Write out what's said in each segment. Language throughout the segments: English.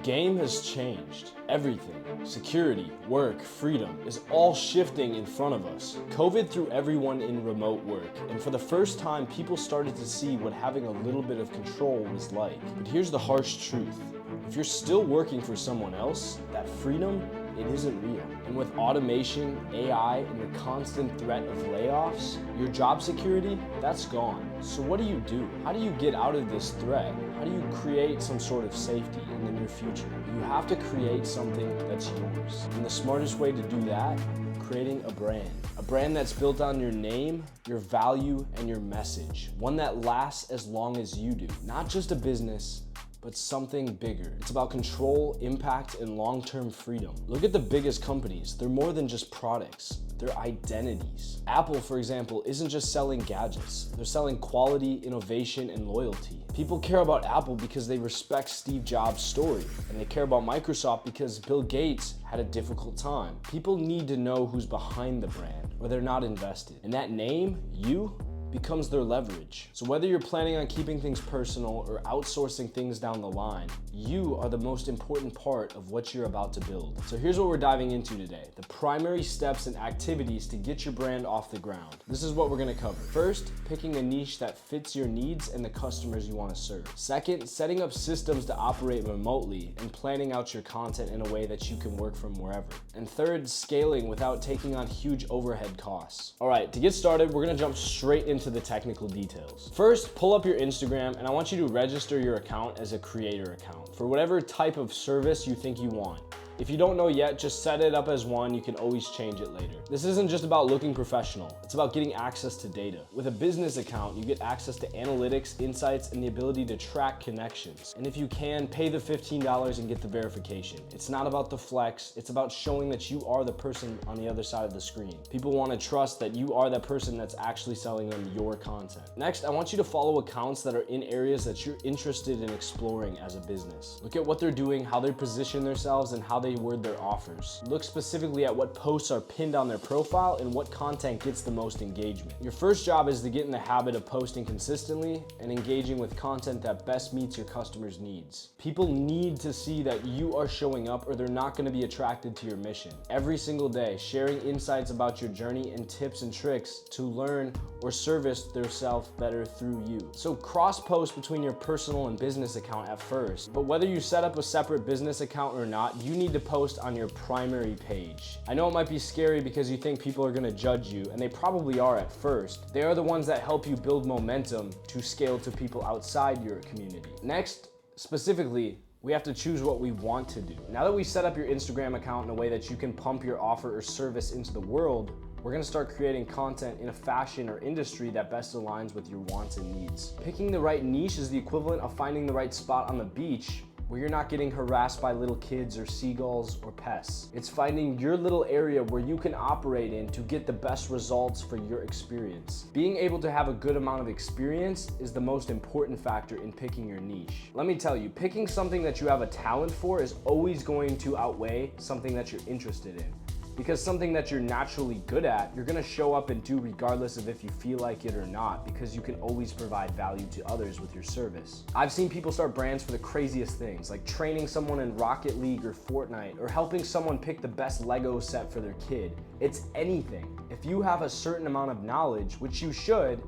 game has changed. Everything, security, work, freedom, is all shifting in front of us. COVID threw everyone in remote work, and for the first time, people started to see what having a little bit of control was like. But here's the harsh truth. If you're still working for someone else, that freedom, it isn't real. And with automation, AI, and the constant threat of layoffs, your job security, that's gone. So what do? How do you get out of this threat? How do you create some sort of safety in the near future? You have to create something that's yours. And the smartest way to do that, creating a brand. A brand that's built on your name, your value, and your message. One that lasts as long as you do. Not just a business, but something bigger. It's about control, impact, and long-term freedom. Look at the biggest companies. They're more than just products. They're identities. Apple, for example, isn't just selling gadgets. They're selling quality, innovation, and loyalty. People care about Apple because they respect Steve Jobs' story, and they care about Microsoft because Bill Gates had a difficult time. People need to know who's behind the brand, or they're not invested. And that name, you, becomes their leverage. So whether you're planning on keeping things personal or outsourcing things down the line, you are the most important part of what you're about to build. So here's what we're diving into today: the primary steps and activities to get your brand off the ground. This is what we're gonna cover. First, picking a niche that fits your needs and the customers you wanna serve. Second, setting up systems to operate remotely and planning out your content in a way that you can work from wherever. And third, scaling without taking on huge overhead costs. All right, to get started, we're gonna jump straight into the technical details. First, pull up your Instagram, and I want you to register your account as a creator account for whatever type of service you think you want. If you don't know yet, just set it up as one. You can always change it later. This isn't just about looking professional. It's about getting access to data. With a business account, you get access to analytics, insights, and the ability to track connections. And if you can, pay the $15 and get the verification. It's not about the flex. It's about showing that you are the person on the other side of the screen. People want to trust that you are that person that's actually selling them your content. Next, I want you to follow accounts that are in areas that you're interested in exploring as a business. Look at what they're doing, how they position themselves, and how they word their offers. Look specifically at what posts are pinned on their profile and what content gets the most engagement. Your first job is to get in the habit of posting consistently and engaging with content that best meets your customers' needs. People need to see that you are showing up, or they're not going to be attracted to your mission. Every single day, sharing insights about your journey and tips and tricks to learn or service themselves better through you. So cross-post between your personal and business account at first, but whether you set up a separate business account or not, you need to post on your primary page. I know it might be scary because you think people are gonna judge you, and they probably are at first. They are the ones that help you build momentum to scale to people outside your community. Next, specifically, we have to choose what we want to do. Now that we set up your Instagram account in a way that you can pump your offer or service into the world, we're gonna start creating content in a fashion or industry that best aligns with your wants and needs. Picking the right niche is the equivalent of finding the right spot on the beach where you're not getting harassed by little kids or seagulls or pests. It's finding your little area where you can operate in to get the best results for your experience. Being able to have a good amount of experience is the most important factor in picking your niche. Let me tell you, picking something that you have a talent for is always going to outweigh something that you're interested in. Because something that you're naturally good at, you're gonna show up and do regardless of if you feel like it or not, because you can always provide value to others with your service. I've seen people start brands for the craziest things, like training someone in Rocket League or Fortnite, or helping someone pick the best Lego set for their kid. It's anything. If you have a certain amount of knowledge, which you should,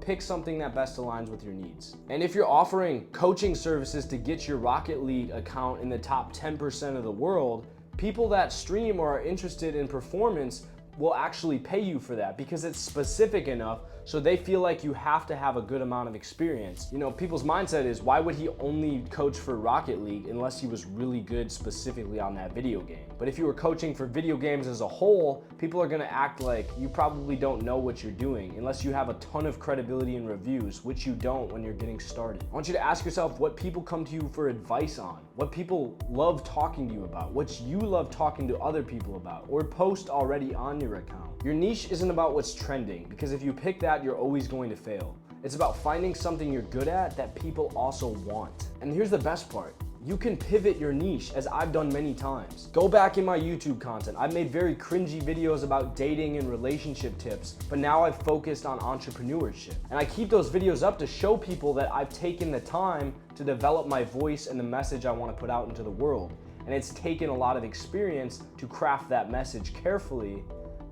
pick something that best aligns with your needs. And if you're offering coaching services to get your Rocket League account in the top 10% of the world, people that stream or are interested in performance will actually pay you for that because it's specific enough so they feel like you have to have a good amount of experience. You know, people's mindset is, why would he only coach for Rocket League unless he was really good specifically on that video game? But if you were coaching for video games as a whole, people are gonna act like you probably don't know what you're doing unless you have a ton of credibility and reviews, which you don't when you're getting started. I want you to ask yourself what people come to you for advice on, what people love talking to you about, what you love talking to other people about, or post already on your account. Your niche isn't about what's trending, because if you pick that, you're always going to fail. It's about finding something you're good at that people also want. And here's the best part. You can pivot your niche, as I've done many times. Go back in my YouTube content. I've made very cringy videos about dating and relationship tips, but now I've focused on entrepreneurship. And I keep those videos up to show people that I've taken the time to develop my voice and the message I want to put out into the world. And it's taken a lot of experience to craft that message carefully,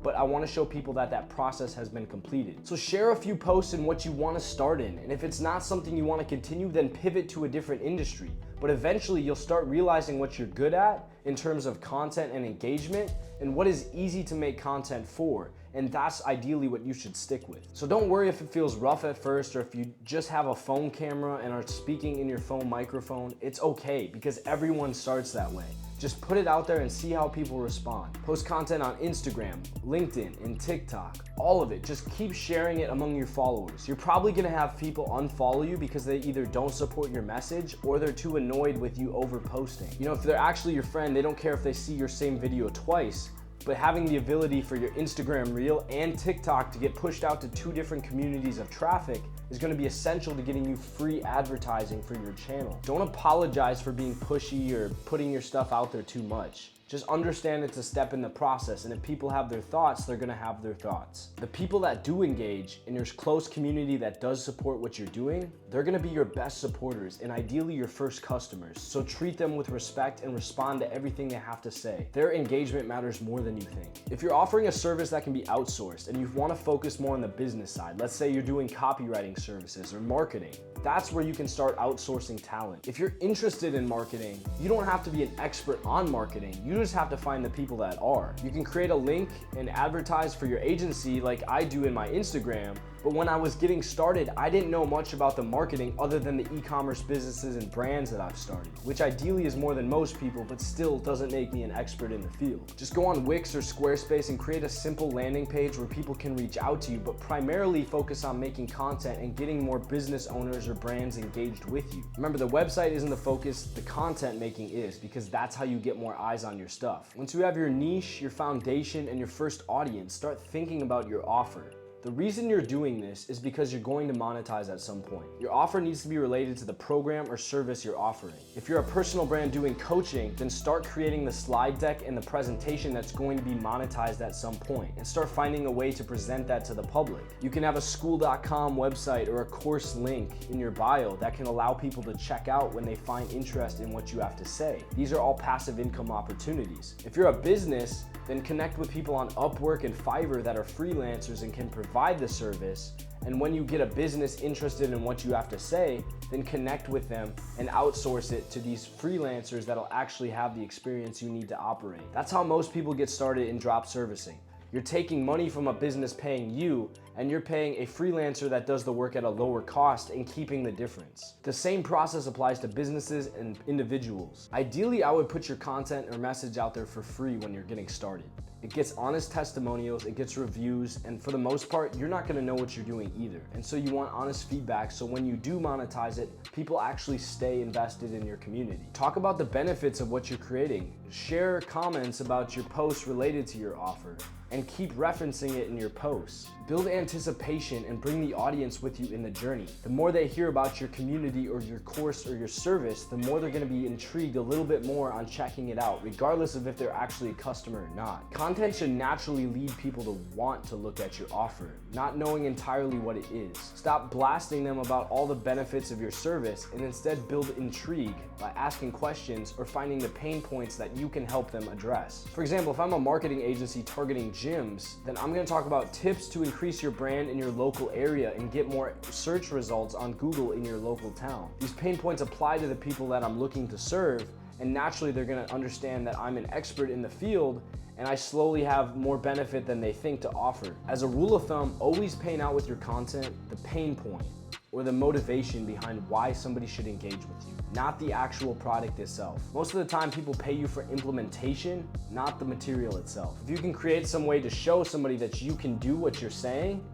but I want to show people that that process has been completed. So share a few posts in what you want to start in, and if it's not something you want to continue, then pivot to a different industry. But eventually you'll start realizing what you're good at in terms of content and engagement, and what is easy to make content for, and that's ideally what you should stick with. So don't worry if it feels rough at first, or if you just have a phone camera and are speaking in your phone microphone. It's okay, because everyone starts that way. Just put it out there and see how people respond. Post content on Instagram, LinkedIn, and TikTok. All of it. Just keep sharing it among your followers. You're probably gonna have people unfollow you because they either don't support your message or they're too annoyed with you overposting. You know, if they're actually your friend, they don't care if they see your same video twice. But having the ability for your Instagram Reel and TikTok to get pushed out to two different communities of traffic is going to be essential to getting you free advertising for your channel. Don't apologize for being pushy or putting your stuff out there too much. Just understand it's a step in the process, and if people have their thoughts, they're gonna have their thoughts. The people that do engage in your close community that does support what you're doing, they're gonna be your best supporters and ideally your first customers. So treat them with respect and respond to everything they have to say. Their engagement matters more than you think. If you're offering a service that can be outsourced and you wanna focus more on the business side, let's say you're doing copywriting services or marketing, that's where you can start outsourcing talent. If you're interested in marketing, you don't have to be an expert on marketing. You just have to find the people that are. You can create a link and advertise for your agency like I do in my Instagram, but when I was getting started, I didn't know much about the marketing other than the e-commerce businesses and brands that I've started, which ideally is more than most people, but still doesn't make me an expert in the field. Just go on Wix or Squarespace and create a simple landing page where people can reach out to you, but primarily focus on making content and getting more business owners or brands engaged with you. Remember, the website isn't the focus, the content making is, because that's how you get more eyes on your stuff. Once you have your niche, your foundation, and your first audience, start thinking about your offer. The reason you're doing this is because you're going to monetize at some point. Your offer needs to be related to the program or service you're offering. If you're a personal brand doing coaching, then start creating the slide deck and the presentation that's going to be monetized at some point, and start finding a way to present that to the public. You can have a school.com website or a course link in your bio that can allow people to check out when they find interest in what you have to say. These are all passive income opportunities. If you're a business, then connect with people on Upwork and Fiverr that are freelancers and can provide the service. And when you get a business interested in what you have to say, then connect with them and outsource it to these freelancers that'll actually have the experience you need to operate. That's how most people get started in drop servicing. You're taking money from a business paying you, and you're paying a freelancer that does the work at a lower cost and keeping the difference. The same process applies to businesses and individuals. Ideally, I would put your content or message out there for free when you're getting started. It gets honest testimonials, it gets reviews, and for the most part, you're not gonna know what you're doing either. And so you want honest feedback, so when you do monetize it, people actually stay invested in your community. Talk about the benefits of what you're creating. Share comments about your posts related to your offer, and keep referencing it in your posts. Build anticipation and bring the audience with you in the journey. The more they hear about your community or your course or your service, the more they're gonna be intrigued a little bit more on checking it out, regardless of if they're actually a customer or not. Content should naturally lead people to want to look at your offer, not knowing entirely what it is. Stop blasting them about all the benefits of your service and instead build intrigue by asking questions or finding the pain points that you can help them address. For example, if I'm a marketing agency targeting gyms, then I'm gonna talk about tips to increase your brand in your local area and get more search results on Google in your local town. These pain points apply to the people that I'm looking to serve, and naturally they're gonna understand that I'm an expert in the field and I slowly have more benefit than they think to offer. As a rule of thumb, always paint out with your content the pain point or the motivation behind why somebody should engage with you, not the actual product itself. Most of the time, people pay you for implementation, not the material itself. If you can create some way to show somebody that you can do what you're saying,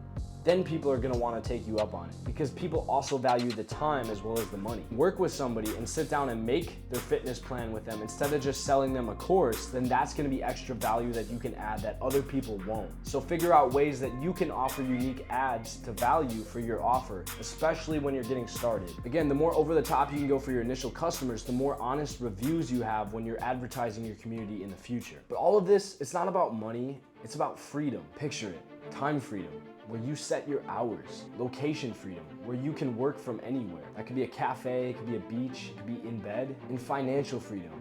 then people are gonna wanna take you up on it, because people also value the time as well as the money. Work with somebody and sit down and make their fitness plan with them instead of just selling them a course, then that's gonna be extra value that you can add that other people won't. So figure out ways that you can offer unique adds to value for your offer, especially when you're getting started. Again, the more over the top you can go for your initial customers, the more honest reviews you have when you're advertising your community in the future. But all of this, it's not about money, it's about freedom. Picture it, time freedom, where you set your hours, location freedom, where you can work from anywhere. That could be a cafe, it could be a beach, it could be in bed, and financial freedom,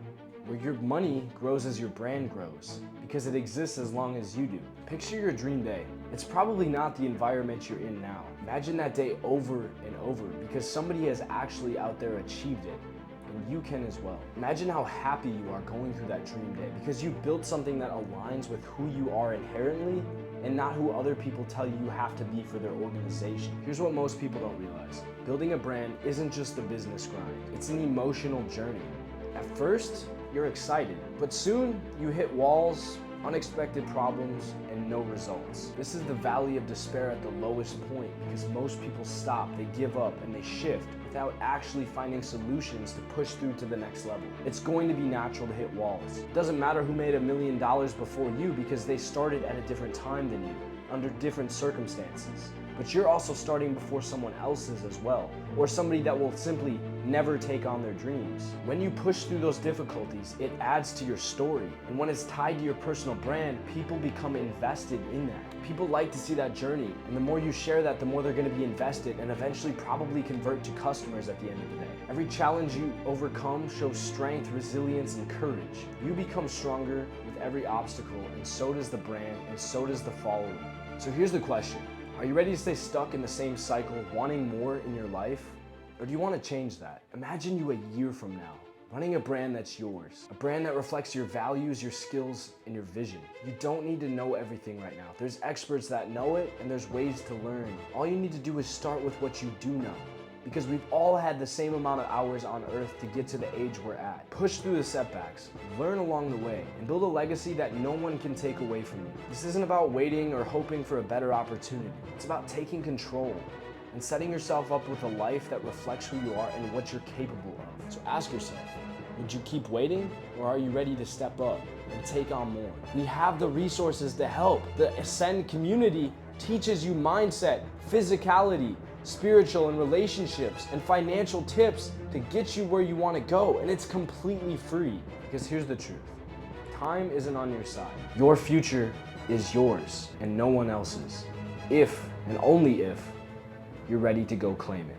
where your money grows as your brand grows, because it exists as long as you do. Picture your dream day. It's probably not the environment you're in now. Imagine that day over and over, because somebody has actually out there achieved it, and you can as well. Imagine how happy you are going through that dream day, because you built something that aligns with who you are inherently, and not who other people tell you have to be for their organization. Here's what most people don't realize. Building a brand isn't just a business grind, it's an emotional journey. At first, you're excited, but soon you hit walls, unexpected problems, and no results. This is the valley of despair at the lowest point, because most people stop, they give up, and they shift without actually finding solutions to push through to the next level. It's going to be natural to hit walls. It doesn't matter who made $1 million before you, because they started at a different time than you, under different circumstances. But you're also starting before someone else's as well, or somebody that will simply never take on their dreams. When you push through those difficulties, it adds to your story. And when it's tied to your personal brand, people become invested in that. People like to see that journey, and the more you share that, the more they're gonna be invested and eventually probably convert to customers at the end of the day. Every challenge you overcome shows strength, resilience, and courage. You become stronger with every obstacle, and so does the brand, and so does the following. So here's the question. Are you ready to stay stuck in the same cycle, wanting more in your life? Or do you want to change that? Imagine you a year from now, running a brand that's yours, a brand that reflects your values, your skills, and your vision. You don't need to know everything right now. There's experts that know it, and there's ways to learn. All you need to do is start with what you do know, because we've all had the same amount of hours on earth to get to the age we're at. Push through the setbacks, learn along the way, and build a legacy that no one can take away from you. This isn't about waiting or hoping for a better opportunity. It's about taking control and setting yourself up with a life that reflects who you are and what you're capable of. So ask yourself, would you keep waiting, or are you ready to step up and take on more? We have the resources to help. The Ascend community teaches you mindset, physicality, spiritual and relationships, and financial tips to get you where you want to go, and it's completely free. Because here's the truth. Time isn't on your side. Your future is yours and no one else's. If, and only if, you're ready to go claim it.